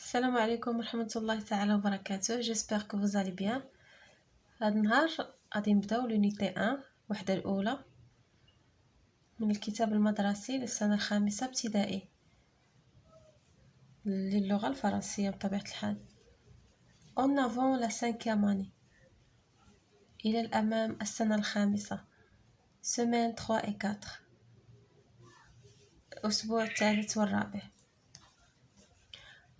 السلام عليكم ورحمة الله تعالى وبركاته. j'espère que vous allez bien. هذا النهار غادي نبداو لونيتي 1 الوحدة الأولى من الكتاب المدرسي للسنة الخامسة ابتدائي للغة الفرنسية بطبيعة الحال. en avant la 5e année، إلى الأمام السنة الخامسة، semaine 3 et 4، الأسبوع الثالث والرابع.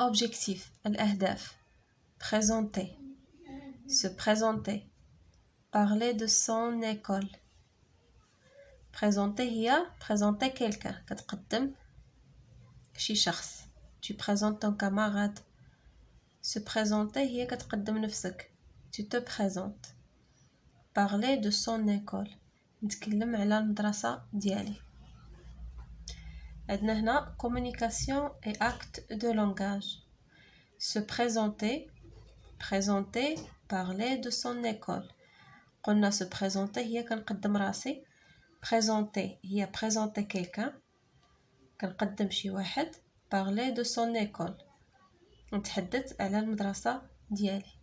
objectif الأهداف: présenter، se présenter، parler de son école. présenter هي présenter quelqu'un، كتقدم شي شخص. tu présentes ton camarade. se présenter هي كتقدم نفسك، tu te présentes. parler de son école، نتكلم على المدرسة ديالي. عندنا هنا communication et acte de langage. se présenter، présenter، parler de son école. قلنا se présenter هي كنقدم راسي، présenter هي présenter quelqu'un، كنقدم شي واحد. parler de son école، نتحدث على المدرسة ديالي.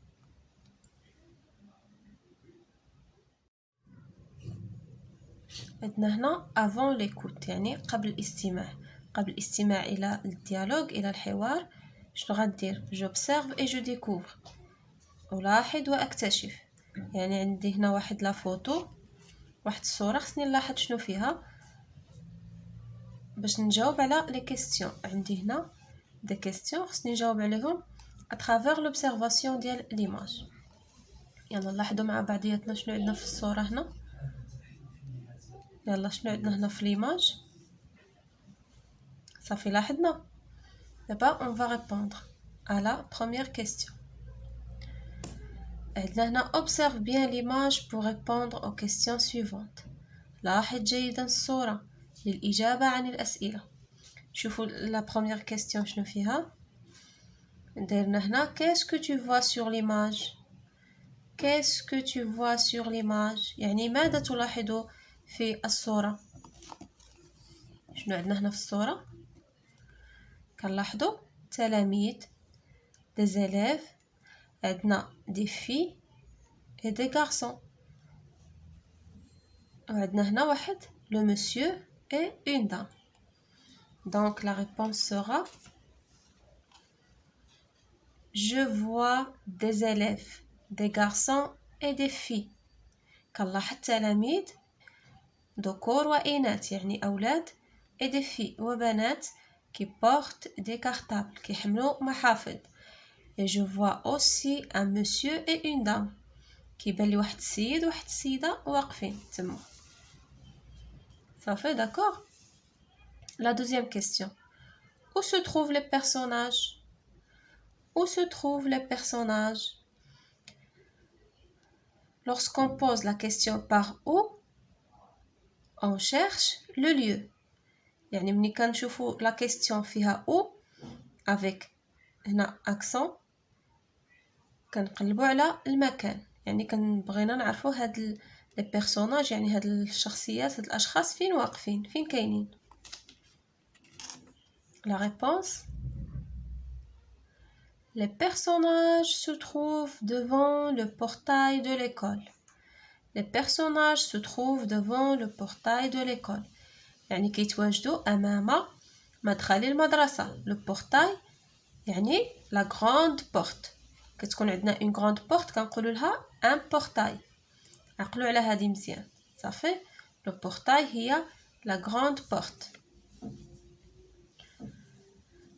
عندنا هنا avant l'écoute، يعني قبل الاستماع. قبل الاستماع إلى الديالوج، إلى الحوار، شنو غندير؟ j'observe et je découvre، ألاحظ وأكتشف. يعني عندي هنا واحد لا فوتو، واحد الصورة، خصني نلاحظ شنو فيها باش نجاوب على لي كيستيون. عندي هنا دي كيستيون خصني نجاوب عليهم اترافير لوبسيرفاسيون ديال ليماج. يلا نلاحظوا مع بعضياتنا شنو عندنا في الصورة هنا. يلا شنو عندنا هنا في ليماج؟ صافي لاحظنا. دابا on va répondre à la première question. عندنا هنا observe bien l'image pour répondre aux questions suivantes. لاحظ جيدا الصورة للإجابة عن الأسئلة. شوفوا la première question شنو فيها. درنا هنا qu'est-ce que tu vois sur l'image. qu'est-ce que tu vois sur l'image، يعني ماذا تلاحظ في الصورة. شنو عندنا هنا في الصورة؟ كنلاحظوا تلاميذ، des élèves، عندنا des filles et des garçons، وعندنا هنا واحد le monsieur et une dame. donc la réponse sera je vois des élèves، des garçons et des filles. كنلاحظ تلاميذ ذكور وإناث، يعني أولاد، et des filles وبنات qui portent des cartables، كيحملوا محافظ. et je vois aussi un monsieur et une dame، كيبان لي واحد السيد وواحد السيدة واقفين تما. صافي d'accord. la deuxième question. où se trouvent les personnages. où se trouvent les personnages. lorsqu'on pose la question par où, on cherche le lieu. يعني ملي كنشوفوا la question فيها où avec هنا accent كنقلبوا على المكان، يعني كنبغينا نعرفوا هاد لي بيرسوناج، يعني هاد الشخصيات، هاد الاشخاص فين واقفين، فين كاينين. la réponse les personnages se trouvent devant le portail de l'école. les personnages se trouvent devant le portail de l'école، يعني كيتواجدوا امام مدخل المدرسة. le portail يعني la grande porte، كتكون عندنا une grande porte كنقولوا لها un portail. عقلوا على هذه مزيان. صافي. le portail هي la grande porte.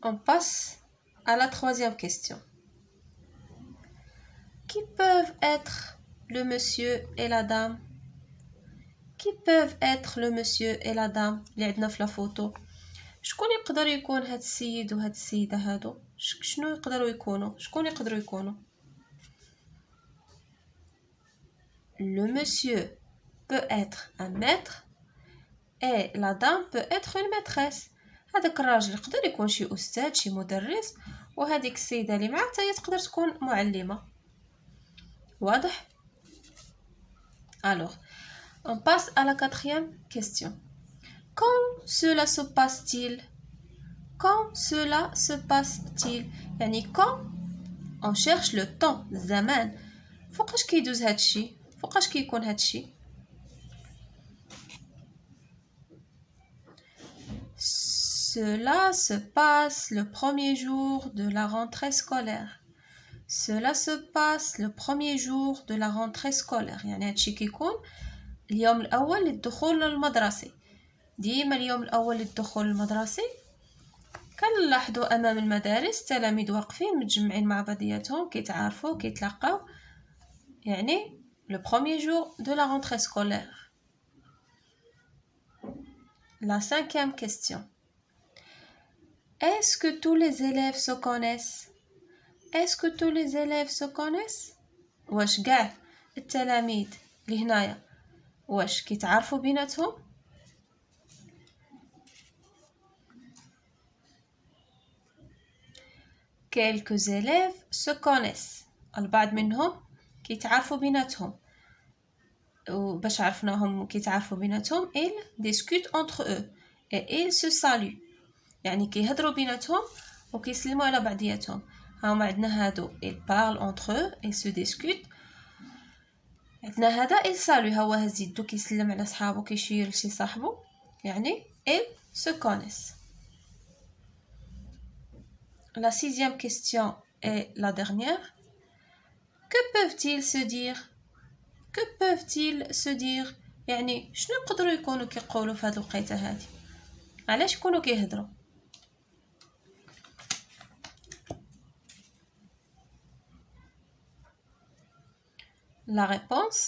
on passe à la troisième question. qui peuvent être le monsieur et la dame. qui peuvent être le monsieur et la dame اللي عندنا في لا فوتو. شكون يقدر يكون هاد السيد وهاد السيدة هادو؟ شنو يقدروا يكونوا؟ شكون يقدروا يكونوا؟ le monsieur peut être un maître et la dame peut être une maîtresse. هذاك الراجل يقدر يكون شي أستاذ، شي مدرس، وهذيك السيدة اللي معاه حتى هي تقدر تكون معلمة. واضح؟ alors on passe à la quatrième question. quand cela se passe-t-il. quand cela se passe-t-il يعني quand on cherche le temps الزمان فوقاش كيدوز هادشي فوقاش كيكون هادشي Cela se passe le premier jour de la rentrée scolaire. Cela se passe le premier jour de la rentrée scolaire. يعني هادشي كيكون اليوم الأول للدخول المدرسي. ديما اليوم الأول للدخول المدرسي كنلاحظوا أمام المدارس التلاميذ واقفين متجمعين مع بعضياتهم كيتعارفوا كيتلاقاو يعني le premier jour de la rentrée scolaire. La cinquième question. Est-ce que tous les élèves se connaissent? Est-ce que tous les élèves se connaissent? واش كاع التلاميذ اللي هنايا واش كيتعارفوا بيناتهم؟ Quelques élèves se connaissent. البعض منهم كيتعارفوا بيناتهم. وباش عرفناهم كيتعارفوا بيناتهم ils discutent entre eux et ils se saluent. يعني كيهضروا بيناتهم وكيسلموا على بعضياتهم. هاهما عندنا هادو ils parlent entre eux ils se discutent. عندنا هذا ils saluent هو هز يدو كيسلم على صحابو كيشير لشي صاحبو يعني ils se connaissent. La sixième question est la dernière. Que peuvent-ils se dire? Que peuvent-ils se dire? يعني شنو يقدروا يكونوا كيقولوا في هاد الوقيته هادي؟ علاش يكونوا كيهضروا؟ La réponse,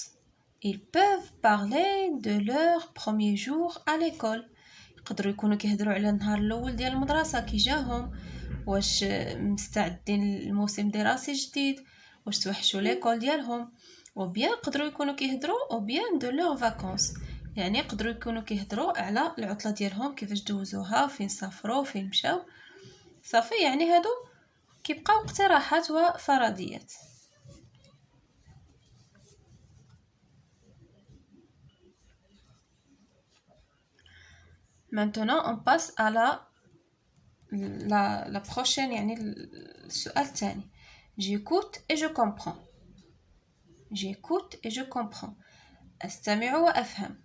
ils peuvent parler de leur premier jour à l'école. يقدروا يكونوا كيهضروا على النهار الاول ديال المدرسه كي جاهم واش مستعدين للموسم الدراسي الجديد واش توحشوا ليكول ديالهم او بيان يقدروا يكونوا كيهضروا او بيان دو لور فاكونس يعني يقدروا يكونوا كيهضروا على العطله ديالهم كيفاش دوزوها فين سافروا فين مشاو صافي يعني هادو كيبقاو اقتراحات وفرضيات. Maintenant on passe à la prochaine يعني السؤال الثاني. J'écoute et je comprends. J'écoute et je comprends. أستمع وأفهم.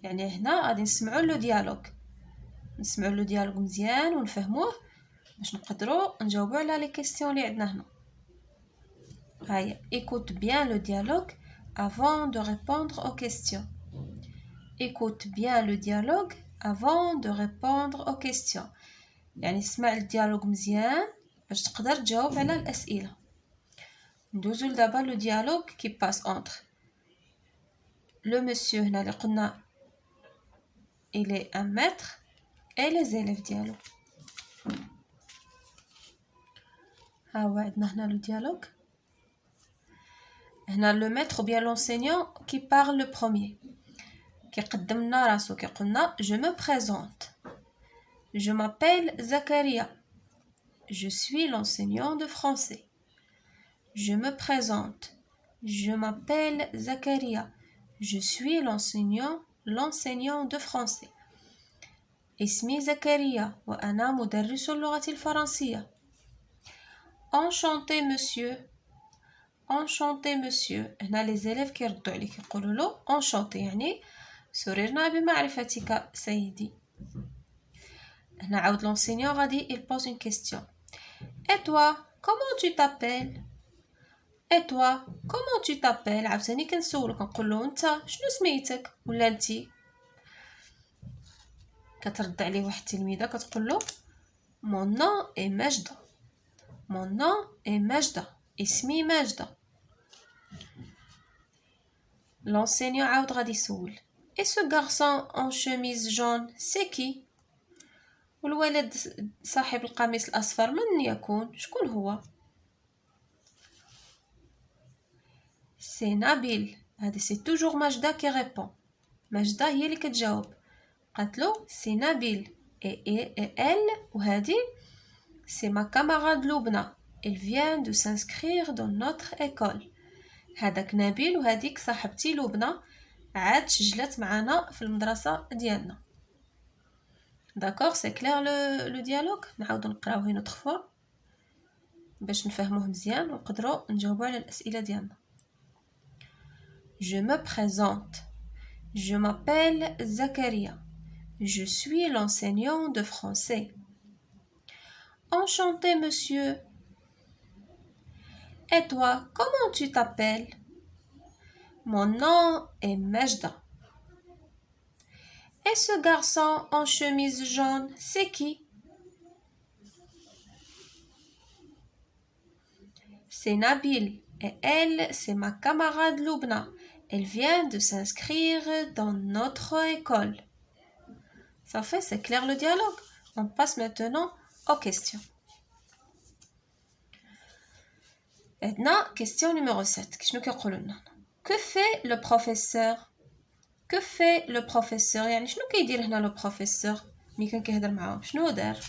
يعني هنا غادي نسمعوا لو ديالوغ مزيان ونفهموه باش نقدروا نجاوبوا على لي كيسيون اللي عندنا هنا. هيا écoute bien le dialogue avant de répondre aux questions. Écoute bien le dialogue avant de répondre aux questions. يعني اسمع الديالوغ مزيان باش تقدر تجاوب على الأسئلة. ندوزو لدابا لو ديالوغ كي باس entre le monsieur هنا اللي قلنا il est un maître et les élèves ديالو. ها هو عندنا هنا لو ديالوغ. هنا لو maître ou bien l'enseignant qui parle le premier. كيقدم لنا راسو كيقولنا je me présente. Je m'appelle Zakaria. Je suis l'enseignant de français. Je me présente. Je m'appelle Zakaria. Je suis l'enseignant de français. اسمي زكريا وأنا مدرس اللغة الفرنسية. Enchanté monsieur. Enchanté monsieur. هنا les élèves كيردوا عليه كيقولوا له enchanté يعني سررنا بمعرفتك سيدي. هنا عاود l'enseignant غادي il pose une question. Et toi, comment tu t'appelles? Et toi, comment tu t'appelles? عاوتاني كنسولو كنقولو انت شنو سميتك ولا انتي. كترد عليه واحد التلميذه كتقولو mon nom est ماجدة. mon nom est ماجدة. اسمي ماجدة. l'enseignant عاود غادي يسول et ce garçon en chemise jaune c'est qui? والولد صاحب القميص الأصفر من يكون؟ شكون هو؟ سي نبيل. هذه سي توجور ماجدة كي ريبون. ماجدة هي اللي كتجاوب قالتلو سي نبيل اي ال وهذه سي ما كاماراد لبنى elle vient de s'inscrire dans notre école. هذاك نبيل وهذيك صاحبتي لبنى عاد سجلت معنا في المدرسة ديالنا. D'accord, c'est clair le dialogue. نعاودو نقراوه une autre fois باش نفهموه مزيان ونقدروا نجاوبوا على الأسئلة ديالنا. Je me présente. Je m'appelle Zakaria. Je suis l'enseignant de français. Enchanté, monsieur. Et toi, comment tu t'appelles? Mon nom est Majda. Et ce garçon en chemise jaune, c'est qui? C'est Nabil. Et elle, c'est ma camarade Loubna. Elle vient de s'inscrire dans notre école. Ça fait, c'est clair le dialogue. On passe maintenant aux questions. Maintenant, question numéro 7. Que fait le professeur? Que fait le professeur? يعني شنو كيدير هنا le professeur ملي كان كيهضر معاهم شنو دار؟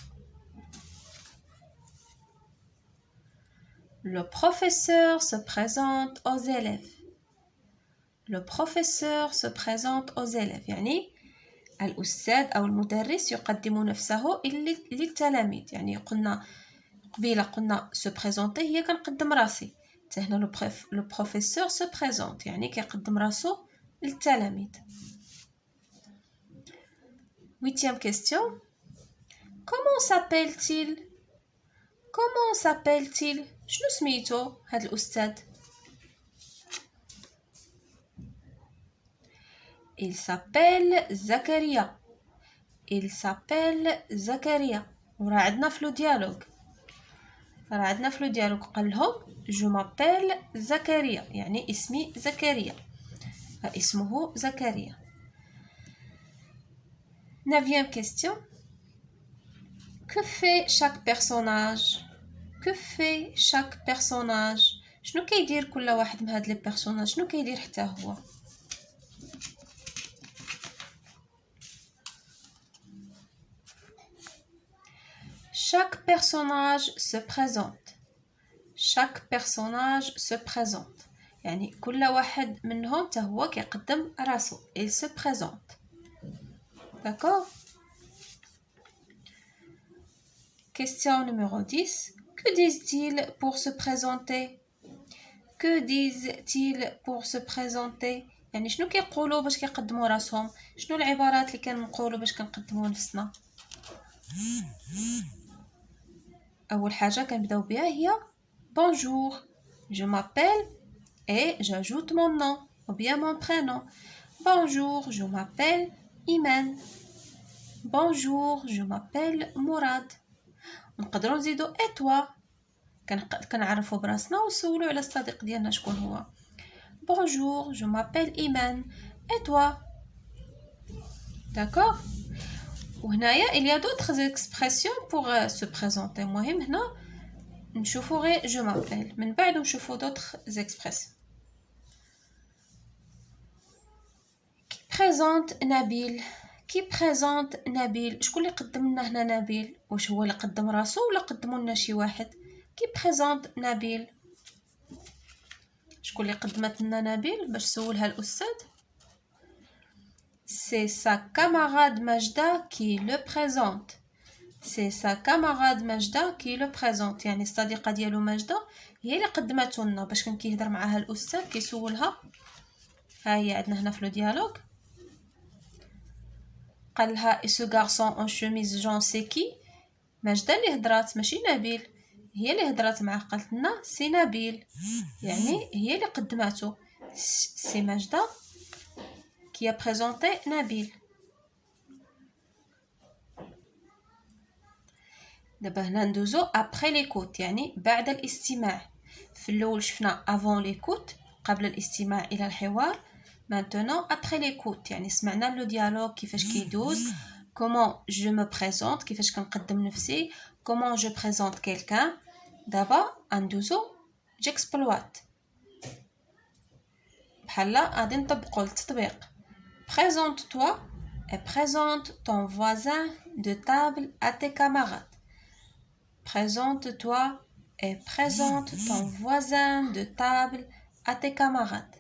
Le professeur se présente aux élèves. Le professeur se présente aux élèves يعني الأستاذ أو المدرس يقدم نفسه للتلاميذ. يعني قلنا se présenter هي كنقدم راسي. هنا le professeur se présente يعني كيقدم راسو للتلاميذ. 8e question. Comment s'appelle-t-il? Comment s'appelle-t-il? شنو سميتو هاد الأستاذ؟ Il s'appelle Zakaria. Il s'appelle Zakaria. وراه عندنا في لو ديالوغ قال لهم je m'appelle Zakaria يعني اسمي زكريا. اسمه زكريا. 9e question. Que fait chaque personnage? Que fait chaque personnage? شنو كيدير كل واحد من هاد لي بيرسوناج؟ شنو كيدير حتى هو؟ Chaque personnage se présente. Chaque personnage se présente. يعني كل واحد منهم تا هو كيقدم راسو. Il se présente. D'accord? Question numéro 10. Que disent-ils pour se présenter? Que disent-ils pour se présenter? يعني شنو كيقولوا باش كيقدموا راسهم؟ شنو العبارات اللي كنقولوا باش كنقدموا نفسنا؟ أول حاجة كنبداو بها هي Bonjour, je m'appelle et j'ajoute mon nom ou bien mon prénom. Bonjour, je m'appelle Iman. Bonjour, je m'appelle Mourad. نقدروا نزيدو et toi كنعرفوا براسنا ونسولو على الصديق ديالنا شكون هو. Bonjour, je m'appelle Iman. Et toi? D'accord? وهنايا il y a d'autres expressions pour se présenter. المهم هنا نشوفوا غير je m'appelle من بعد نشوفوا d'autres expressions. Qui présente Nabil? Qui présente Nabil? شكون اللي قدم لنا هنا نبيل؟ واش هو اللي قدم راسو ولا قدموا لنا شي واحد؟ Qui présente Nabil? شكون اللي قدمت لنا نبيل باش سولها الأستاذ؟ C'est sa camarade Majda qui le présente. C'est sa camarade Majda qui le présente. يعني الصديقة ديالو ماجدة هي اللي قدمته لنا باش كان كيهضر معاها الأستاذ كيسولها. ها هي عندنا هنا في لو ديالوغ. قال لها et ce garçon en chemise jaune c'est qui؟ ماجدة اللي هضرات ماشي نبيل. هي اللي هضرات معاه قالت لنا سي نبيل يعني هي اللي قدمته. سي ماجدة qui a présenté Nabil. دابا هنا ندوزو après l'écoute يعني بعد الاستماع. في الاول شفنا avant l'écoute قبل الاستماع الى الحوار. maintenant après l'écoute يعني سمعنا لو ديالوغ كيفاش كيدوز. comment je me présente كيفاش كنقدم نفسي. comment je présente quelqu'un. دابا ندوزو j'exploite بحال غادي نطبقو التطبيق. Présente-toi et présente ton voisin de table à tes camarades. Présente-toi et présente ton voisin de table à tes camarades.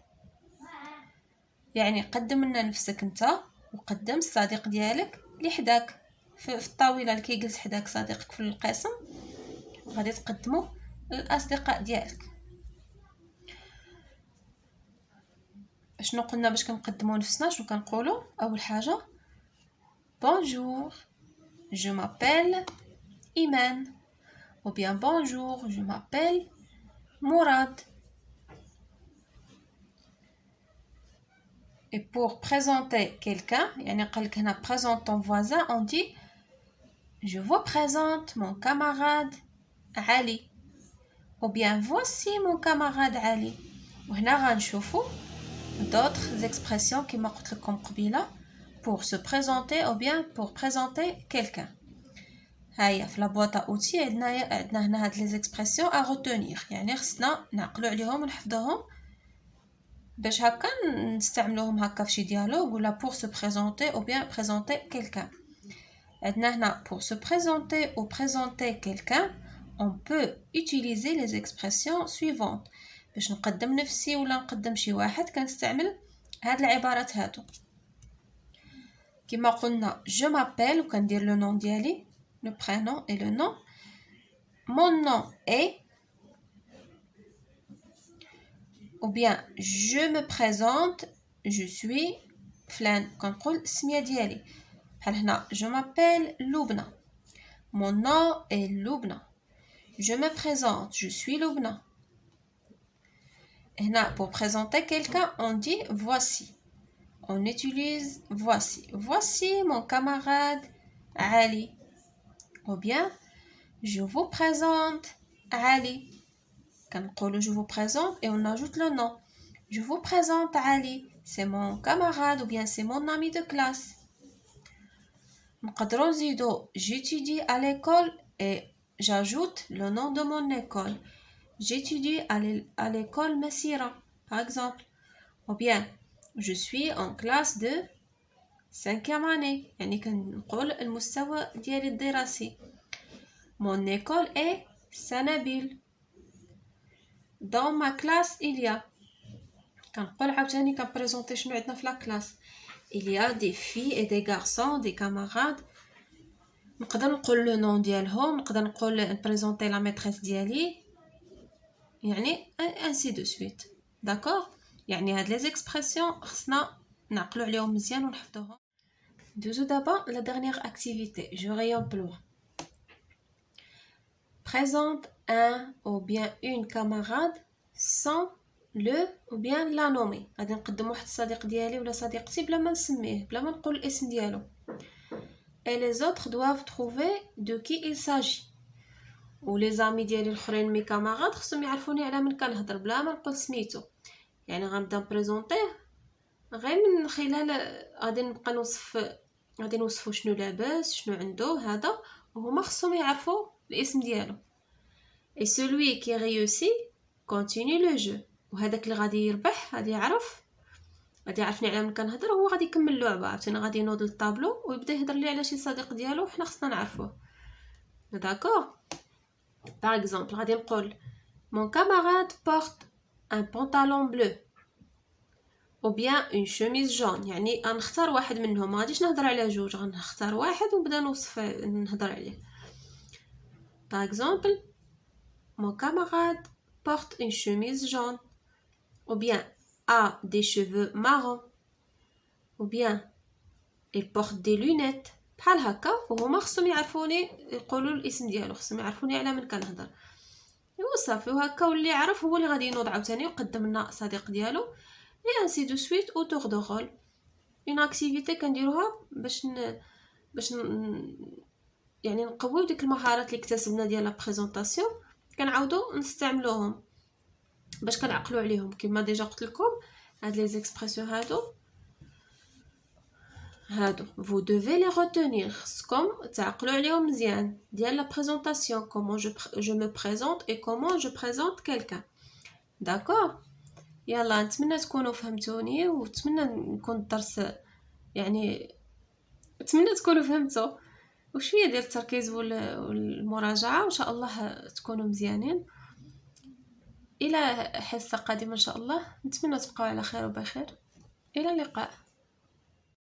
يعني قدم لنا نفسك انت وقدم الصديق ديالك اللي حداك. في الطاوله اللي كيجلس حداك صديقك في القسم، غادي تقدموا للاصدقاء ديالك. شنو قلنا باش كنقدموا نفسنا؟ شنو كنقولوا؟ اول حاجه bonjour je m'appelle Iman, ou bien bonjour je m'appelle Mourad. Et pour présenter quelqu'un, يعني قالك هنا présente ton voisin, on dit je vous présente mon camarade Ali, ou bien voici mon camarade Ali. وهنا غنشوفوا d'autres expressions كما قلت لكم قبيله pour se présenter ou bien pour présenter quelqu'un. هيا في لابواط اوتي عندنا هنا هاد لي زيكسبرسيون ا retenir، يعني خصنا نعقلوا عليهم ونحفظوهم باش هكا نستعملوهم هكا في شي ديالوغ ولا pour se présenter ou bien présenter quelqu'un. عندنا هنا pour se présenter ou présenter quelqu'un on peut utiliser les expressions suivantes. باش نقدم نفسي ولا نقدم شي واحد كنستعمل هاد العبارات هادو. كما قلنا je m'appelle وكندير لو نون ديالي، le prénom et le nom. Mon nom est, ou bien je me présente, je suis فلان. كنقول السميه ديالي بحال هنا je m'appelle Loubna. Mon nom est Loubna. Je me présente, je suis Loubna. هنا pour présenter quelqu'un on dit voici. On utilise voici. Voici mon camarade Ali. Ou bien je vous présente Ali. كنقولوا je vous présente et on ajoute le nom. Je vous présente Ali. C'est mon camarade ou bien c'est mon ami de classe. نقدروا نزيدوا j'étudie à l'école et j'ajoute le nom de mon école. J'étudie à l'école Messira par exemple. Ou bien je suis en classe de 5e année، يعني كنقول المستوى ديالي الدراسي. Mon école est Sanabil. Dans ma classe il y a، كنقول عاوتاني كنبريزونطي شنو عندنا في لا كلاس. Il y a des filles et des garçons, des camarades. نقدر نقول لو نون ديالهم، نقدر نقول نبريزونطي لا ميتريس ديالي، يعني ainsi de suite. d'accord. يعني هاد لي زيكسبرسيون خصنا نعقلوا عليهم مزيان ونحفظوهم. Douzou d'abord la dernière activité, je réemploie. Présente un ou bien une camarade sans le ou bien la nommer. غادي نقدم واحد الصديق ديالي ولا صديقتي بلا ما نسميه، بلا ما نقول الاسم ديالو. Et les autres doivent trouver de qui il s'agit. و لي زامي ديالي الاخرين مي كاماراد خصهم يعرفوني على من كنهضر بلا ما نقول سميتو. يعني غنبدا نبريزونطيه غير من خلال غادي نوصفو شنو لاباس شنو عنده هذا، وهما خصهم يعرفوا الاسم ديالو. et celui qui réussit continue le jeu. وهذاك اللي غادي يربح غادي يعرفني على من كنهضر، هو غادي يكمل اللعبه. عاوتاني غادي ينوض للطابلو ويبدا يهضر لي على شي صديق ديالو وحنا خصنا نعرفوه. داكور. par exemple غادي نقول mon camarade porte un pantalon bleu ou bien une chemise jaune. يعني غنختار واحد منهم، ما غاديش نهضر على جوج، غنختار واحد ونبدا نهضر عليه. par exemple mon camarade porte une chemise jaune ou bien a des cheveux marrons ou bien il porte des lunettes. بحال هكا وهما خصهم يعرفوني، يقولوا الاسم ديالو، خصهم يعرفوني على من كنهضر. ايوا صافي، وهكا واللي يعرف هو اللي غادي ينوض عاوتاني ويقدم لنا صديق ديالو. اي انسي دو سويت autour de rôle. une activité كنديروها باش يعني نقويو ديك المهارات اللي اكتسبنا ديال لا بريزونطاسيون، كنعاودو نستعملوهم باش كنعقلوا عليهم. كما ديجا قلت لكم هاد لي زيكسبرسيون هادو vous devez les retenir. خصكم تعقلوا عليهم مزيان ديال لا بريزونطاسيون. comment je me présente et comment je présente quelqu'un. داكور. يلا نتمنى تكونوا فهمتوني، ونتمنى نكون الدرس يعني نتمنى تكونوا فهمتوا وشويه ديال التركيز والمراجعه، وان شاء الله تكونوا مزيانين. الى حصه قادمه ان شاء الله، نتمنى تبقاو على خير وبخير. الى اللقاء.